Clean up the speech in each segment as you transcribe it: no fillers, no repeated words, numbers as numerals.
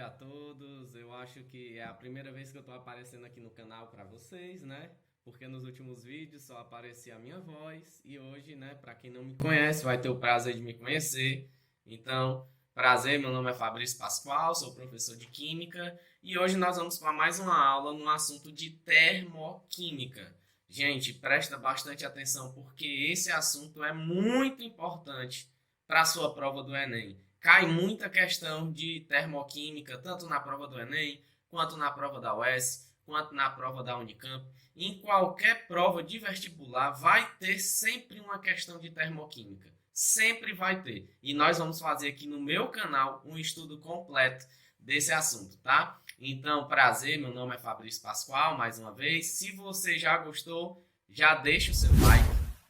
a todos. Eu acho que é a primeira vez que eu estou aparecendo aqui no canal para vocês, né? Porque nos últimos vídeos só aparecia a minha voz e hoje, né, para quem não me conhece, vai ter o prazer de me conhecer. Então, prazer, meu nome é Fabrício Pascoal, sou professor de Química e hoje nós vamos para mais uma aula no assunto de termoquímica. Gente, presta bastante atenção porque esse assunto é muito importante para a sua prova do Enem. Cai muita questão de termoquímica, tanto na prova do Enem, quanto na prova da UES, quanto na prova da Unicamp. Em qualquer prova de vestibular vai ter sempre uma questão de termoquímica. Sempre vai ter. E nós vamos fazer aqui no meu canal um estudo completo desse assunto, tá? Então, prazer, meu nome é Fabrício Pascoal, mais uma vez. Se você já gostou, já deixa o seu like,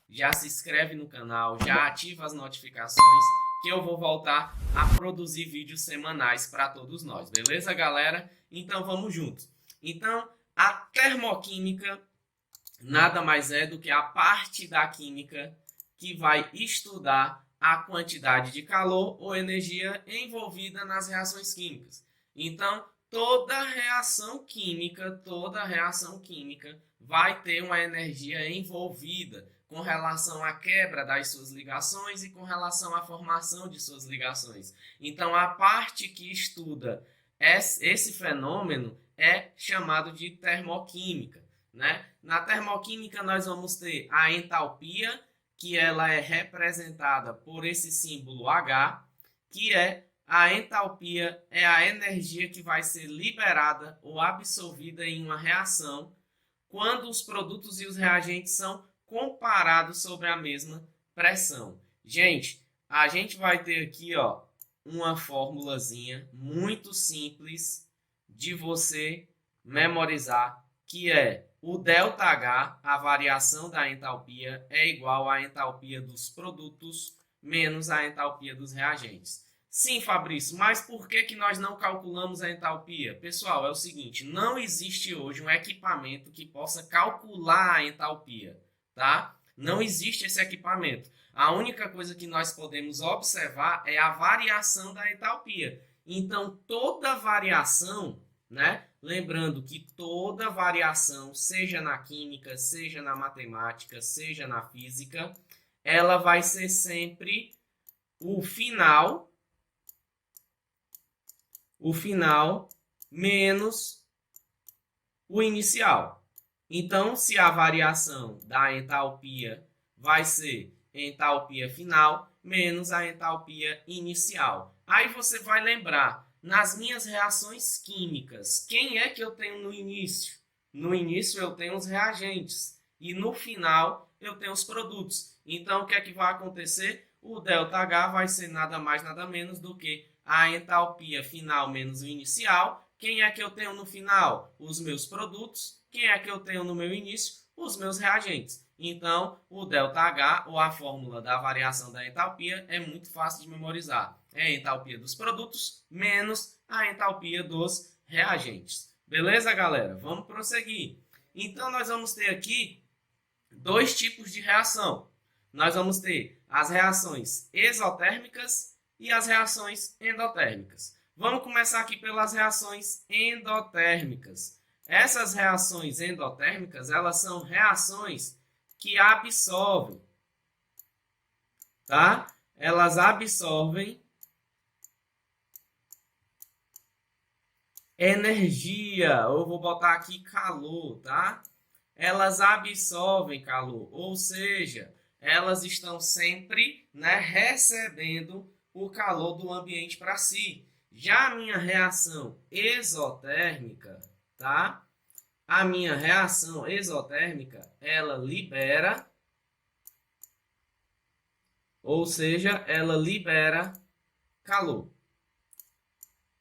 já se inscreve no canal, já ativa as notificações, que eu vou voltar a produzir vídeos semanais para todos nós, beleza, galera? Então vamos juntos. Então, a termoquímica nada mais é do que a parte da química que vai estudar a quantidade de calor ou energia envolvida nas reações químicas. Então, toda reação química vai ter uma energia envolvida com relação à quebra das suas ligações e com relação à formação de suas ligações. Então, a parte que estuda esse fenômeno é chamado de termoquímica, né? Na termoquímica, nós vamos ter a entalpia, que ela é representada por esse símbolo H, que é a entalpia é a energia que vai ser liberada ou absorvida em uma reação quando os produtos e os reagentes são comparados sobre a mesma pressão. Gente, a gente vai ter aqui, ó, uma formulazinha muito simples de você memorizar, que é o ΔH, a variação da entalpia, é igual à entalpia dos produtos menos a entalpia dos reagentes. Sim, Fabrício, mas por que nós não calculamos a entalpia? Pessoal, é o seguinte, não existe hoje um equipamento que possa calcular a entalpia, tá? Não existe esse equipamento. A única coisa que nós podemos observar é a variação da entalpia. Então, toda variação, né? Lembrando que toda variação, seja na química, seja na matemática, seja na física, ela vai ser sempre o final menos o inicial. Então, se a variação da entalpia vai ser entalpia final menos a entalpia inicial. Aí você vai lembrar, nas minhas reações químicas, quem é que eu tenho no início? No início eu tenho os reagentes e no final eu tenho os produtos. Então, o que é que vai acontecer? O ΔH vai ser nada mais, nada menos do que a entalpia final menos o inicial. Quem é que eu tenho no final? Os meus produtos. Quem é que eu tenho no meu início? Os meus reagentes. Então, o ΔH, ou a fórmula da variação da entalpia, é muito fácil de memorizar. É a entalpia dos produtos menos a entalpia dos reagentes. Beleza, galera? Vamos prosseguir. Então, nós vamos ter aqui dois tipos de reação. Nós vamos ter as reações exotérmicas e as reações endotérmicas. Vamos começar aqui pelas reações endotérmicas. Essas reações endotérmicas, elas são reações que absorvem, tá? Elas absorvem energia, eu vou botar aqui calor, tá? Elas absorvem calor, ou seja, elas estão sempre, né, recebendo o calor do ambiente para si. Já a minha reação exotérmica, tá? A minha reação exotérmica, ela libera, ou seja, ela libera calor.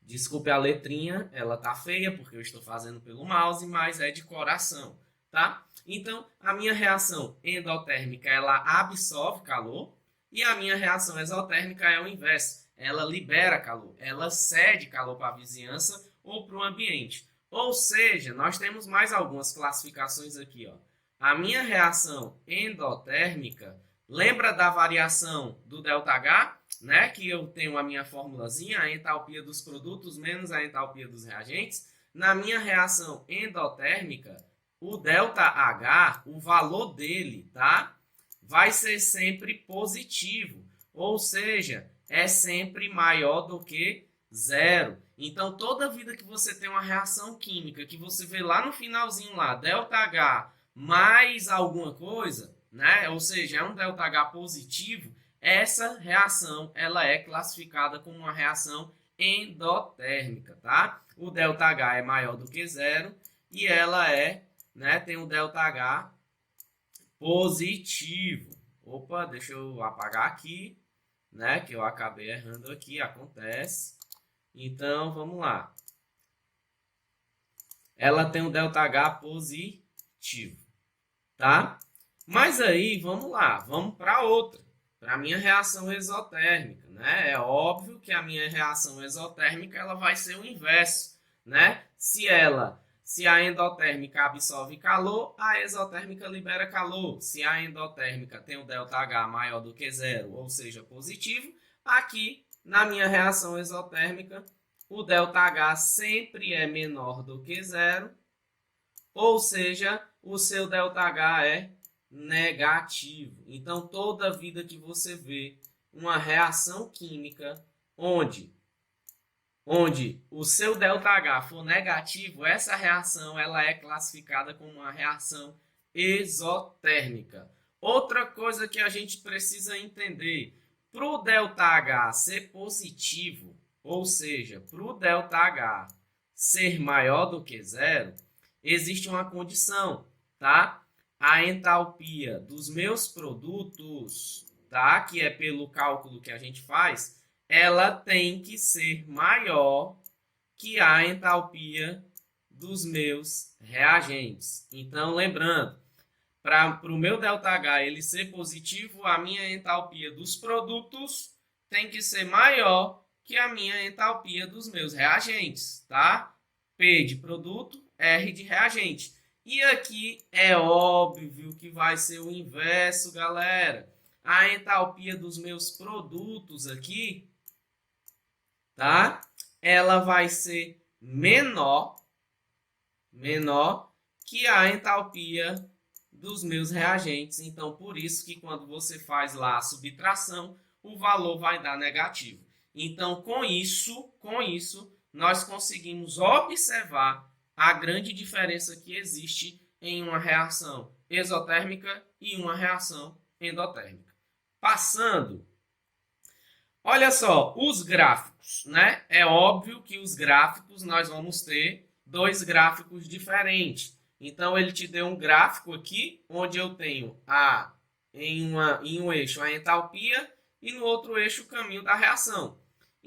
Desculpe a letrinha, ela tá feia porque eu estou fazendo pelo mouse, mas é de coração, tá? Então, a minha reação endotérmica, ela absorve calor e a minha reação exotérmica é o inverso. Ela libera calor, ela cede calor para a vizinhança ou para o ambiente. Ou seja, nós temos mais algumas classificações aqui, ó. A minha reação endotérmica, lembra da variação do ΔH? né, que eu tenho a minha formulazinha, a entalpia dos produtos menos a entalpia dos reagentes, na minha reação endotérmica, o ΔH, o valor dele, tá, vai ser sempre positivo, ou seja, é sempre maior do que zero. Então, toda vida que você tem uma reação química, que você vê lá no finalzinho lá, ΔH mais alguma coisa, né, ou seja, é um ΔH positivo, essa reação ela é classificada como uma reação endotérmica, tá? O ΔH é maior do que zero e ela tem um ΔH positivo. Opa, deixa eu apagar aqui, né? Que eu acabei errando aqui, acontece. Então, vamos lá. Ela tem um ΔH positivo, tá? Mas aí, vamos lá, vamos para outra. Para a minha reação exotérmica, né? É óbvio que a minha reação exotérmica ela vai ser o inverso, né? Se a endotérmica absorve calor, a exotérmica libera calor. Se a endotérmica tem o ΔH maior do que zero, ou seja, positivo, aqui na minha reação exotérmica, o ΔH sempre é menor do que zero, ou seja, o seu ΔH é negativo. Então, toda vida que você vê uma reação química onde o seu ΔH for negativo, essa reação ela é classificada como uma reação exotérmica. Outra coisa que a gente precisa entender, para o ΔH ser positivo, ou seja, para o ΔH ser maior do que zero, existe uma condição, tá? A entalpia dos meus produtos, tá? Que é pelo cálculo que a gente faz, ela tem que ser maior que a entalpia dos meus reagentes. Então, lembrando, para o meu ΔH ele ser positivo, a minha entalpia dos produtos tem que ser maior que a minha entalpia dos meus reagentes, tá? P de produto, R de reagente. E aqui é óbvio que vai ser o inverso, galera. A entalpia dos meus produtos aqui, tá? Ela vai ser menor que a entalpia dos meus reagentes. Então, por isso que quando você faz lá a subtração, o valor vai dar negativo. Então, com isso, nós conseguimos observar a grande diferença que existe em uma reação exotérmica e uma reação endotérmica. Passando, olha só, os gráficos, né? É óbvio que os gráficos nós vamos ter dois gráficos diferentes. Então, ele te deu um gráfico aqui, onde eu tenho em um eixo a entalpia e no outro eixo o caminho da reação.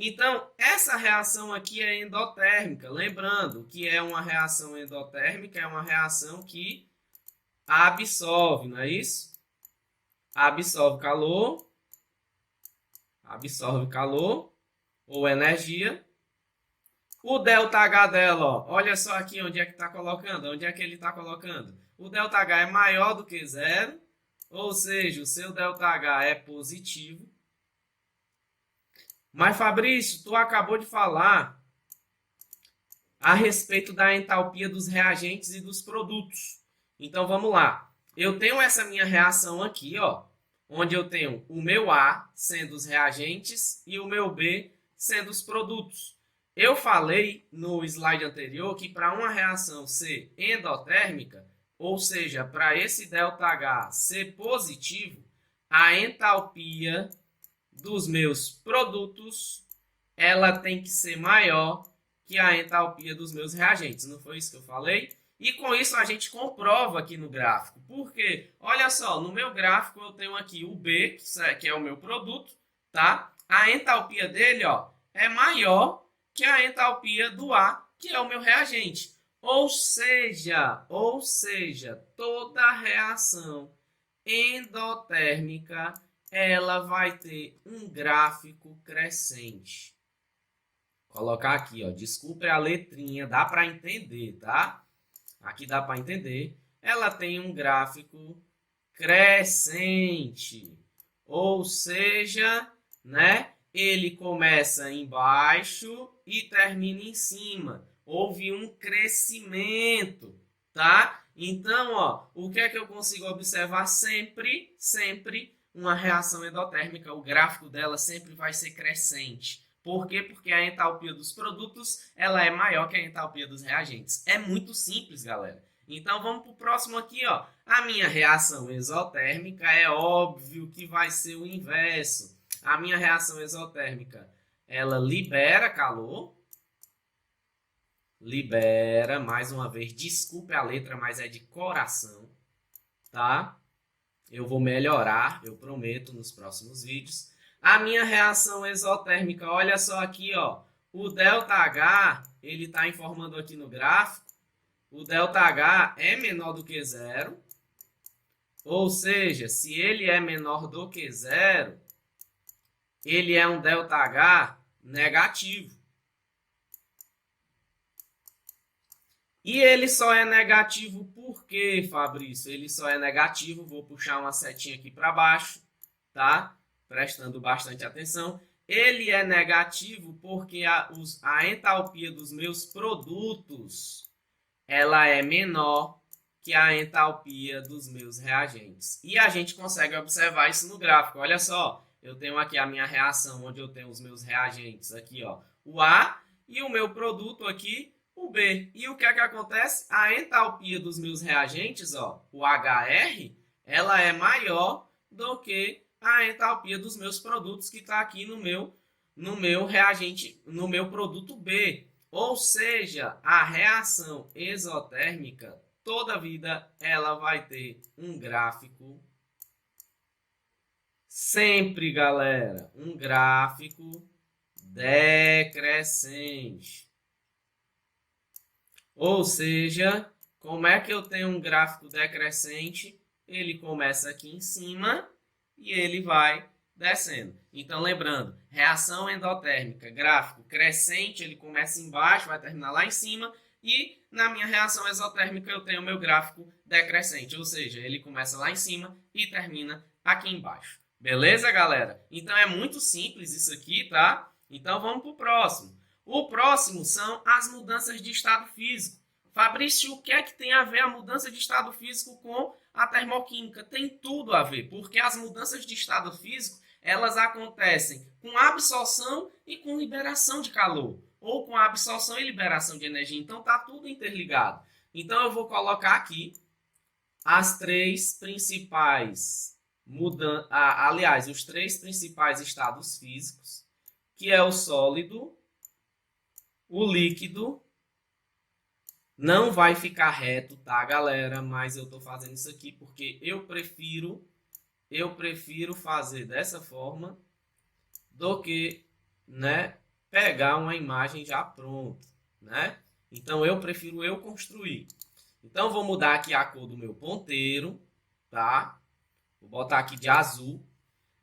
Então, essa reação aqui é endotérmica. Lembrando que é uma reação endotérmica, é uma reação que absorve, não é isso? Absorve calor ou energia. O ΔH dela, ó, olha só aqui onde é que está colocando, onde é que ele está colocando. O ΔH é maior do que zero, ou seja, o seu ΔH é positivo. Mas, Fabrício, tu acabou de falar a respeito da entalpia dos reagentes e dos produtos. Então, vamos lá. Eu tenho essa minha reação aqui, ó, onde eu tenho o meu A sendo os reagentes e o meu B sendo os produtos. Eu falei no slide anterior que para uma reação ser endotérmica, ou seja, para esse ΔH ser positivo, a entalpia dos meus produtos ela tem que ser maior que a entalpia dos meus reagentes. Não foi isso que eu falei? E com isso a gente comprova aqui no gráfico. Por quê? Olha só, no meu gráfico eu tenho aqui o B, que é o meu produto, tá? A entalpia dele, ó, é maior que a entalpia do A, que é o meu reagente. Ou seja, toda reação endotérmica ela vai ter um gráfico crescente. Vou colocar aqui, ó, desculpe a letrinha, dá para entender, tá? Aqui dá para entender. Ela tem um gráfico crescente. Ou seja, né, ele começa embaixo e termina em cima. Houve um crescimento, tá? Então, ó, o que é que eu consigo observar sempre? Sempre uma reação endotérmica. O gráfico dela sempre vai ser crescente. Por quê? Porque a entalpia dos produtos ela é maior que a entalpia dos reagentes. É muito simples, galera. Então, vamos para o próximo aqui, ó. A minha reação exotérmica é óbvio que vai ser o inverso. A minha reação exotérmica, ela libera calor. Libera, mais uma vez, desculpe a letra, mas é de coração, tá? Eu vou melhorar, eu prometo, nos próximos vídeos. A minha reação exotérmica, olha só aqui, ó. O ΔH, ele está informando aqui no gráfico. O ΔH é menor do que zero. Ou seja, se ele é menor do que zero, ele é um ΔH negativo. E ele só é negativo por quê, Fabrício? Ele só é negativo, vou puxar uma setinha aqui para baixo, tá? Prestando bastante atenção. Ele é negativo porque a entalpia dos meus produtos, ela é menor que a entalpia dos meus reagentes. E a gente consegue observar isso no gráfico. Olha só, eu tenho aqui a minha reação, onde eu tenho os meus reagentes aqui, ó, o A, e o meu produto aqui, o B. E o que é que acontece? A entalpia dos meus reagentes, ó, o HR, ela é maior do que a entalpia dos meus produtos que está aqui no meu reagente, no meu produto B. Ou seja, a reação exotérmica, toda vida, ela vai ter um gráfico, sempre, galera, um gráfico decrescente. Ou seja, como é que eu tenho um gráfico decrescente? Ele começa aqui em cima e ele vai descendo. Então, lembrando, reação endotérmica, gráfico crescente, ele começa embaixo, vai terminar lá em cima. E na minha reação exotérmica eu tenho meu gráfico decrescente, ou seja, ele começa lá em cima e termina aqui embaixo. Beleza, galera? Então é muito simples isso aqui, tá? Então vamos para o próximo. O próximo são as mudanças de estado físico. Fabrício, o que é que tem a ver a mudança de estado físico com a termoquímica? Tem tudo a ver, porque as mudanças de estado físico, elas acontecem com absorção e com liberação de calor, ou com absorção e liberação de energia. Então está tudo interligado. Então eu vou colocar aqui as três principais mudanças, aliás, os três principais estados físicos, que é o sólido, o líquido. Não vai ficar reto, tá, galera? Mas eu tô fazendo isso aqui porque eu prefiro fazer dessa forma do que, né, pegar uma imagem já pronta, né? Então eu prefiro eu construir. Então vou mudar aqui a cor do meu ponteiro, tá? Vou botar aqui de azul.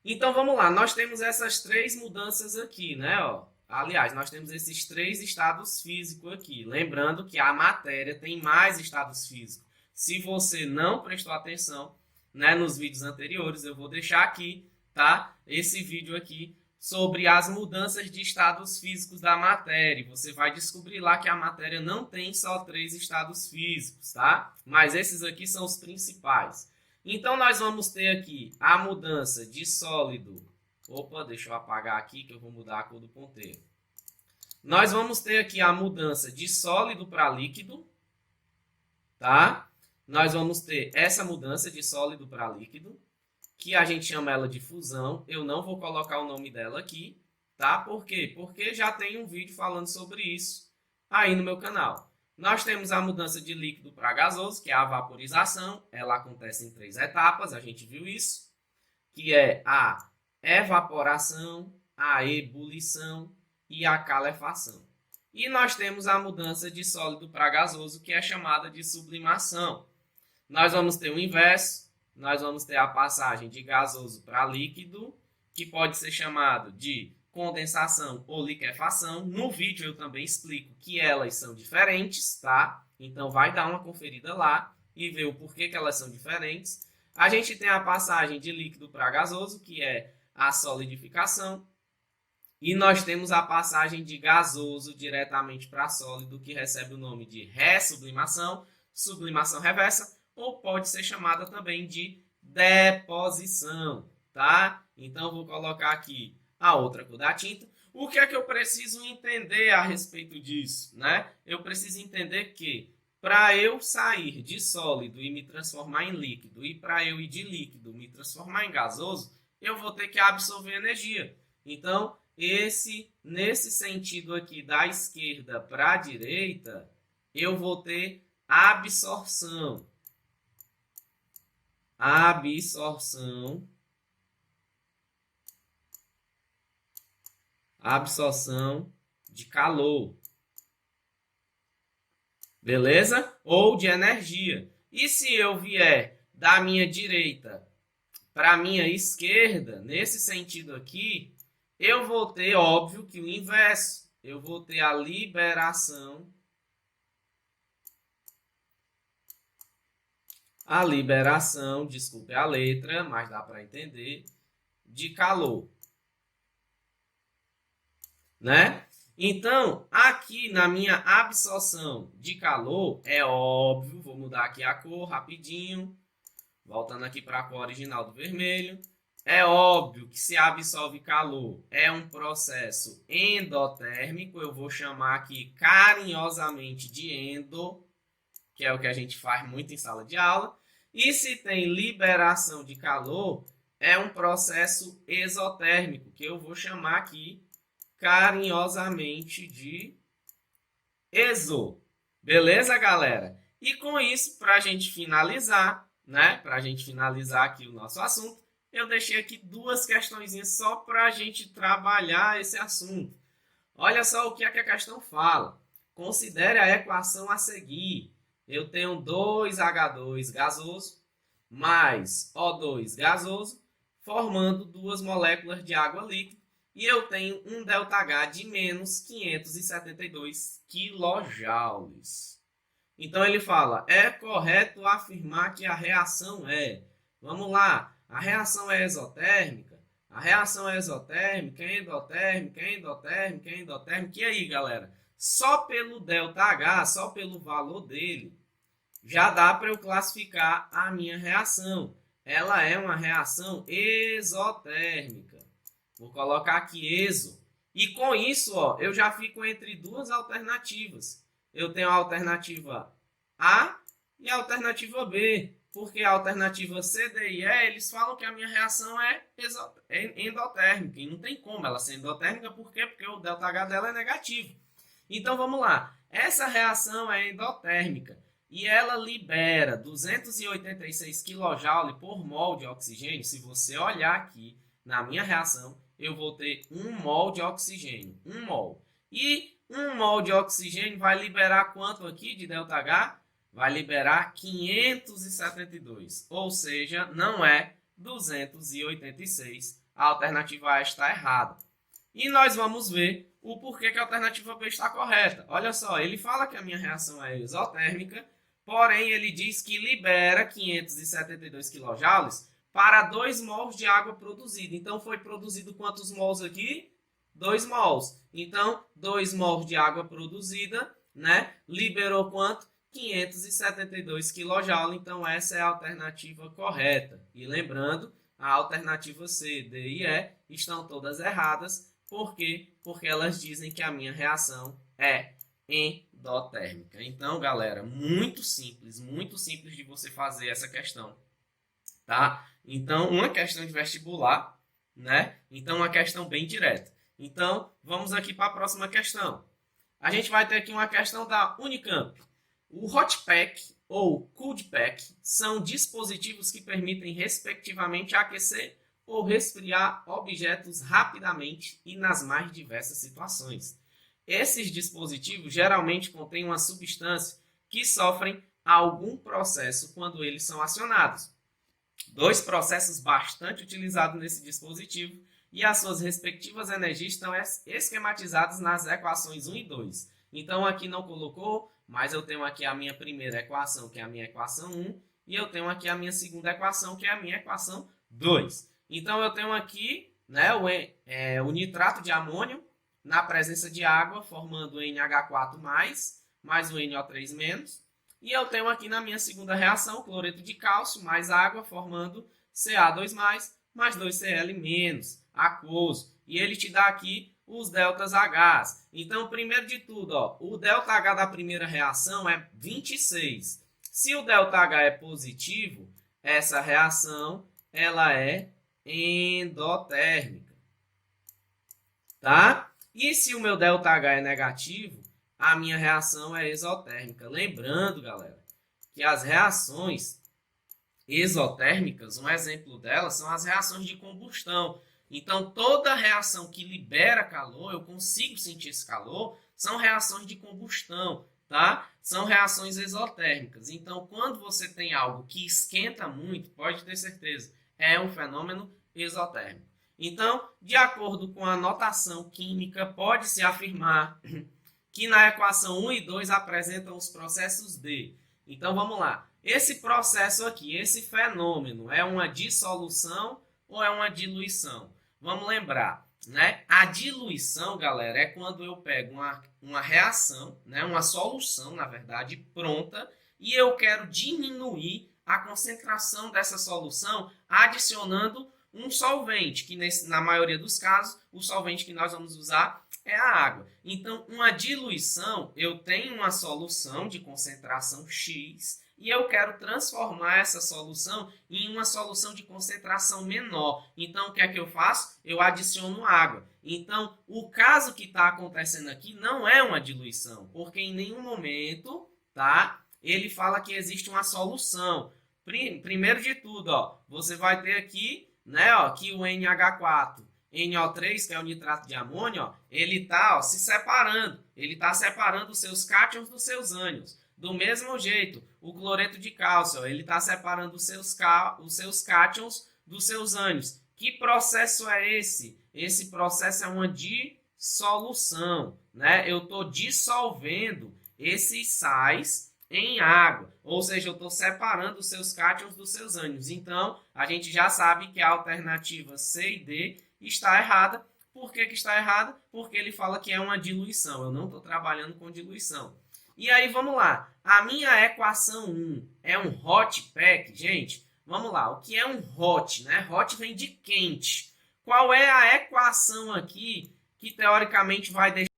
Então vamos lá, nós temos essas três mudanças aqui, né, ó? Aliás, nós temos esses três estados físicos aqui. Lembrando que a matéria tem mais estados físicos. Se você não prestou atenção, né, nos vídeos anteriores, eu vou deixar aqui, tá? Esse vídeo aqui sobre as mudanças de estados físicos da matéria. Você vai descobrir lá que a matéria não tem só três estados físicos, tá? Mas esses aqui são os principais. Então, nós vamos ter aqui a mudança de sólido. Opa, deixa eu apagar aqui que eu vou mudar a cor do ponteiro. Nós vamos ter aqui a mudança de sólido para líquido, tá? Nós vamos ter essa mudança de sólido para líquido, que a gente chama ela de fusão. Eu não vou colocar o nome dela aqui, tá? Por quê? Porque já tem um vídeo falando sobre isso aí no meu canal. Nós temos a mudança de líquido para gasoso, que é a vaporização. Ela acontece em três etapas, a gente viu isso, que é a evaporação, a ebulição e a calefação. E nós temos a mudança de sólido para gasoso, que é chamada de sublimação. Nós vamos ter o inverso, nós vamos ter a passagem de gasoso para líquido, que pode ser chamado de condensação ou liquefação. No vídeo eu também explico que elas são diferentes, tá? Então vai dar uma conferida lá e ver o porquê que elas são diferentes. A gente tem a passagem de líquido para gasoso, que é a solidificação. E nós temos a passagem de gasoso diretamente para sólido, que recebe o nome de ressublimação, sublimação reversa, ou pode ser chamada também de deposição, tá? Então, vou colocar aqui a outra cor da tinta. O que é que eu preciso entender a respeito disso, né? Eu preciso entender que para eu sair de sólido e me transformar em líquido, e para eu ir de líquido me transformar em gasoso, eu vou ter que absorver energia. Então, nesse sentido aqui da esquerda para a direita, eu vou ter absorção. Absorção de calor. Beleza? Ou de energia. E se eu vier da minha direita para a minha esquerda, nesse sentido aqui, eu vou ter, óbvio, que o inverso. Eu vou ter a liberação. Desculpe a letra, mas dá para entender, de calor. Né? Então, aqui na minha absorção de calor, é óbvio, vou mudar aqui a cor rapidinho, voltando aqui para a cor original do vermelho, é óbvio que se absorve calor é um processo endotérmico, eu vou chamar aqui carinhosamente de endo, que é o que a gente faz muito em sala de aula, e se tem liberação de calor, é um processo exotérmico, que eu vou chamar aqui carinhosamente de exo. Beleza, galera? E com isso, para a gente finalizar, né? Para a gente finalizar aqui o nosso assunto, eu deixei aqui duas questõezinhas só para a gente trabalhar esse assunto. Olha só o que é que a questão fala. Considere a equação a seguir. Eu tenho 2H2 gasoso mais O2 gasoso, formando duas moléculas de água líquida. E eu tenho um ΔH de menos 572 kJ. Então ele fala, é correto afirmar que a reação é... Vamos lá, a reação é exotérmica? A reação é exotérmica, endotérmica, endotérmica, endotérmica. E aí, galera? Só pelo ΔH, só pelo valor dele, já dá para eu classificar a minha reação. Ela é uma reação exotérmica. Vou colocar aqui exo. E com isso, ó, eu já fico entre duas alternativas. Eu tenho a alternativa A e a alternativa B. Porque a alternativa C, D e E, eles falam que a minha reação é endotérmica. E não tem como ela ser endotérmica. Por quê? Porque o ΔH dela é negativo. Então, vamos lá. Essa reação é endotérmica. E ela libera 286 kJ por mol de oxigênio. Se você olhar aqui na minha reação, eu vou ter 1 mol de oxigênio. 1 mol. E 1 mol de oxigênio vai liberar quanto aqui de ΔH? Vai liberar 572. Ou seja, não é 286. A alternativa A está errada. E nós vamos ver o porquê que a alternativa B está correta. Olha só, ele fala que a minha reação é exotérmica, porém ele diz que libera 572 kJ para 2 mols de água produzida. Então, foi produzido quantos mols aqui? 2 mols. Então, 2 mols de água produzida, né? Liberou quanto? 572 kJ. Então, essa é a alternativa correta. E lembrando, a alternativa C, D e E estão todas erradas. Por quê? Porque elas dizem que a minha reação é endotérmica. Então, galera, muito simples de você fazer essa questão. Tá? Então, uma questão de vestibular, né? Então, uma questão bem direta. Então, vamos aqui para a próxima questão. A gente vai ter aqui uma questão da Unicamp. O Hot Pack ou Cold Pack são dispositivos que permitem, respectivamente, aquecer ou resfriar objetos rapidamente e nas mais diversas situações. Esses dispositivos geralmente contêm uma substância que sofrem algum processo quando eles são acionados. Dois processos bastante utilizados nesse dispositivo e as suas respectivas energias estão esquematizadas nas equações 1 e 2. Então, aqui não colocou, mas eu tenho aqui a minha primeira equação, que é a minha equação 1, e eu tenho aqui a minha segunda equação, que é a minha equação 2. Então, eu tenho aqui né, o nitrato de amônio na presença de água, formando o NH4+, mais o NO3-. E eu tenho aqui na minha segunda reação, cloreto de cálcio mais água, formando Ca2+, mais 2Cl-, aquoso. E ele te dá aqui os deltas H. Então, primeiro de tudo, ó, o delta H da primeira reação é 26. Se o delta H é positivo, essa reação ela é endotérmica. Tá? E se o meu delta H é negativo, a minha reação é exotérmica. Lembrando, galera, que as reações exotérmicas, um exemplo delas são as reações de combustão. Então, toda reação que libera calor, eu consigo sentir esse calor, são reações de combustão, tá? São reações exotérmicas. Então, quando você tem algo que esquenta muito, pode ter certeza, é um fenômeno exotérmico. Então, de acordo com a notação química, pode-se afirmar que na equação 1 e 2 apresentam os processos de. Então, vamos lá. Esse processo aqui, esse fenômeno, é uma dissolução ou é uma diluição? Vamos lembrar, né? A diluição, galera, é quando eu pego uma reação, né? Uma solução, na verdade, pronta, e eu quero diminuir a concentração dessa solução adicionando um solvente, que na maioria dos casos, o solvente que nós vamos usar é a água. Então, uma diluição, eu tenho uma solução de concentração X e eu quero transformar essa solução em uma solução de concentração menor. Então, o que é que eu faço? Eu adiciono água. Então, o caso que está acontecendo aqui não é uma diluição, porque em nenhum momento, tá, ele fala que existe uma solução. Primeiro de tudo, ó, você vai ter aqui, né, ó, que o NH4, NO3, que é o nitrato de amônio, ó, ele está se separando. Ele está separando os seus cátions dos seus ânions. Do mesmo jeito, o cloreto de cálcio, ó, ele está separando os seus cátions dos seus ânions. Que processo é esse? Esse processo é uma dissolução, né? Eu estou dissolvendo esses sais em água, ou seja, eu estou separando os seus cátions dos seus ânions. Então, a gente já sabe que a alternativa C e D está errada. Por que está errada? Porque ele fala que é uma diluição. Eu não estou trabalhando com diluição. E aí, vamos lá. A minha equação 1 é um hot pack. Gente, vamos lá. O que é um hot, né? Hot vem de quente. Qual é a equação aqui que, teoricamente, vai deixar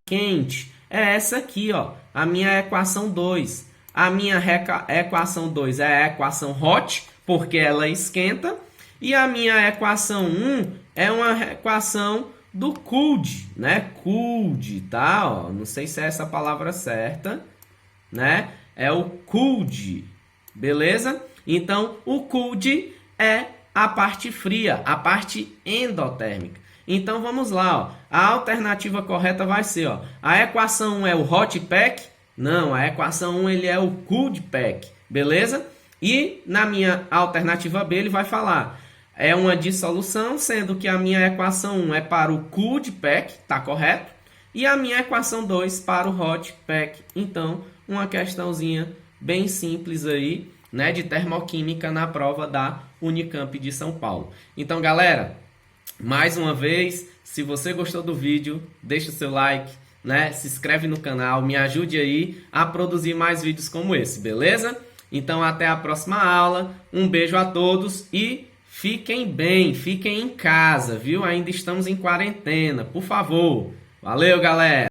quente? É essa aqui, ó. A minha equação 2. A minha equação 2 é a equação hot, porque ela esquenta. E a minha equação 1 é uma equação do cooled, né? Cooled, tá? Ó, não sei se é essa a palavra certa, né? É o cooled, beleza? Então, o cooled é a parte fria, a parte endotérmica. Então, vamos lá, ó. A alternativa correta vai ser, ó, a equação 1 é o hot pack? Não, a equação 1 ele é o cooled pack, beleza? E na minha alternativa B ele vai falar, é uma dissolução, sendo que a minha equação 1 é para o cooled pack, tá correto? E a minha equação 2 para o hot pack. Então, uma questãozinha bem simples aí, né, de termoquímica na prova da Unicamp de São Paulo. Então, galera, mais uma vez, se você gostou do vídeo, deixa o seu like, né? Se inscreve no canal, me ajude aí a produzir mais vídeos como esse, beleza? Então até a próxima aula, um beijo a todos e fiquem bem, fiquem em casa, viu? Ainda estamos em quarentena, por favor. Valeu, galera!